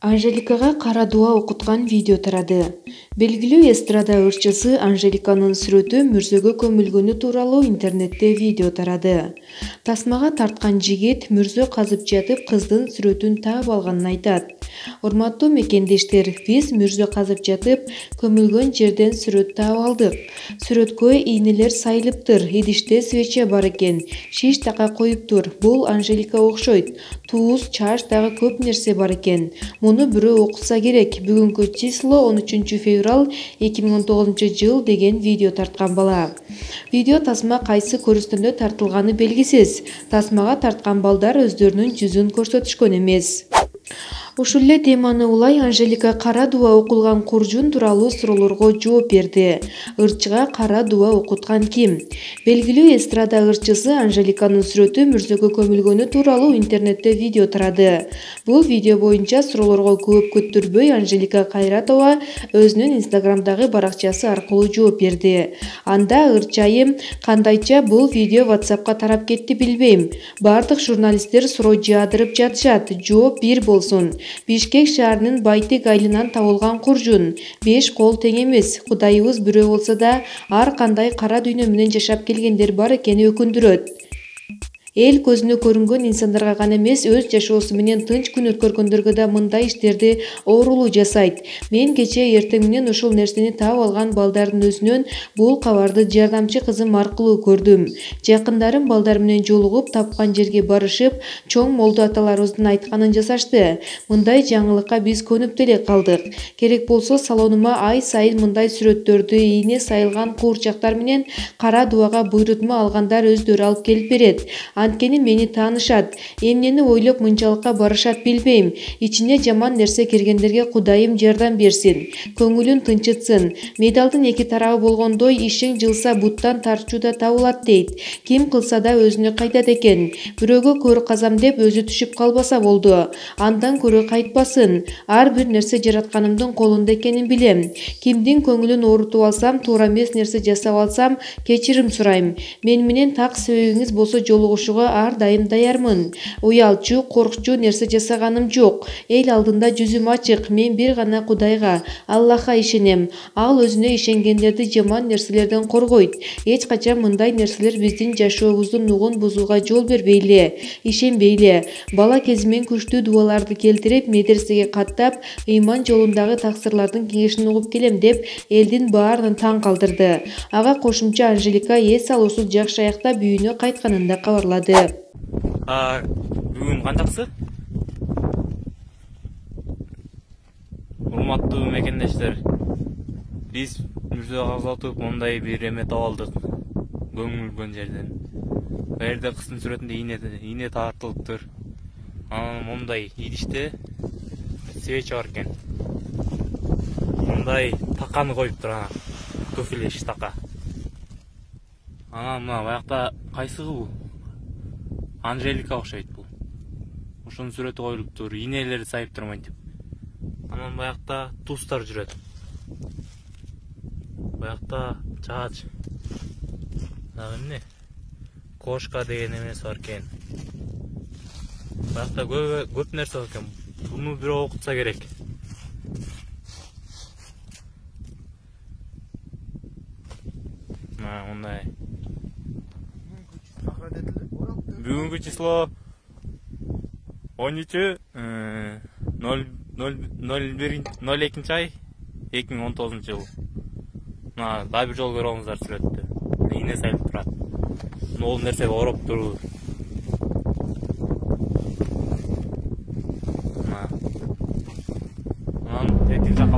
Анжеликага кара дуа окуткан видео тарады. Белгилүү эстрада ырчысы Анжеликанын сүрөтү мүрзөгө көмүлгөнү тууралуу интернетте видео тарады. Тасмага тарткан жигит мүрзө казып жатып кыздын сүрөтүн таап алганын айтат. Урматтуу мекендештер, биз мүрзө казып жатып көмүлгөн жерден сүрөт таап алдык. Сүрөткө ийнелер сайылыптыр, идиште свеча бар экен, шиш така коюптур. Бул Анжелика окшойт. Туз, чаш дагы көп нерсе бар экен. Муну бирөө окуса керек. Бүгүнкү число 13 февраль 2019 жыл деген видео тарткан бала. Видео тасма кайсы көрүстөндө тартылганы белгисиз. Тасмага тарткан балдар өздөрүнүн жүзүн көрсөтүшкөн эмес. Ушул эле теманы улай Анжелика кара дуа окулган куржун тууралуу суроолорго жооп берди. Ырчыга кара дуа окуткан ким? Белгилүү эстрада ырчысы Анжеликанын сүрөтү мүрзөгө көмүлгөнү тууралуу интернетте видео тарады. Бул видео боюнча суроолорго көп күттүрбөй Анжелика Кайратова өзүнүн инстаграмдагы баракчасы аркылуу жооп берди. Анда ырчы айым: кандайча бул видео WhatsApp'ка тарап кетти билбейм. Бардык журналисттер суроо жаадырып жатышат. Жооп бир болсун. Бишкек шаарынын Байтек айылынан табылган куржун. 5 кол тең эмес. Кудайыбыз бирөө болсо да ар кандай кара дүйнө менен жашап келгендер бар экени өкүндүрөт. Эл көзүнө көрүнгөн инсандарга гана эмес, өз жашоосу менен тынч күн өткөргөндөргө да мындай иштерди оорулуу жасайт. Мен кечээ эртең менен ушул нерсени таап алган балдардын өзүнөн бул кабарды жардамчы кызым аркылуу көрдүм. Жакындарым балдар менен жолугуп, тапкан жерге барышып, чоң молдо аталарыбыздын айтканын жасашты. Мындай жаңылыкка биз көнүп деле калдык. Керек болсо салонума ай сайын мындай сүрөттөрдү, ийне сайылган куурчактар менен кара дуага буйрутма алгандар өздөрү алып келип берет. Анткени мени таанышат. Эмнени ойлоп мынчалыкка барышат билбейм. Ичине жаман нерсе киргендерге Кудайым жардам берсин, көңүлүн тынчытсын. Медалдын эки тарабы болгондой, ишиң жылса буттан тарчуу да табылат дейт. Ким кылса да өзүнө кайтат экен. Бирөөгө көр казам деп өзү түшүп калбаса болду. Андан көрө кайтпасын. Ар бир нерсе жаратканымдын колунда экенин билем. Кимдин көңүлүн оорутуп алсам, туура эмес нерсе жасап алсам, кечирим сурайм. Мен менен так себебиңиз болсо жолугушууга ар дайым даярмын. Уялчу, коркчу нерсе жасаганым жок. Эл алдында жүзүм ачык. Мен бир гана Кудайга, Аллахка ишенем. Ал өзүнө ишенгендерди жаман нерселерден коргойт. Эч качан мындай нерселер биздин жашообуздун нугун бузууга жол бербейле, ишенбейле. Бала кезимен күчтүү дубаларды келтирип, медресеге каттап, ыйман жолундагы таксырлардын кеңешин угуп келем деп, элдин баарын таң калтырды. Ага кошумча Анжелика эс алуусу жакшы аяктап үйүнө кайтканын да кабарлады. Бүгүн кантаксы? Урматтуу мекендештер, биз мүрзө казатып мондай бир эме таап алдык көмүлгөн жерден. Бул жерде кыздын сүрөтүндө ийне тартылыптыр. Анан мондай идиште свеча бар экен. Мондай таканы коюптур, туфлеш така. Анан мына баякта кайсыгы бул? Анжелика окшойт бул. Ушунун сүрөтү коюлуптур, ийнелери сайыптыр мынтип. Анан баякта туздар жүрөт. Баякта чач. Дагы эмне? Кошка деген эмеси бар экен. Баякта көп нерсе бар экен. Буну бирөө окутса керек. Мындай. Бүгүнкү число 13 02 ай 2019 жыл. Дагы бир жолу көрүп алыңыздар сүрөттү. Ийне сайылып турат. Могул нерсеге ороп туруу. Анан тетик жакка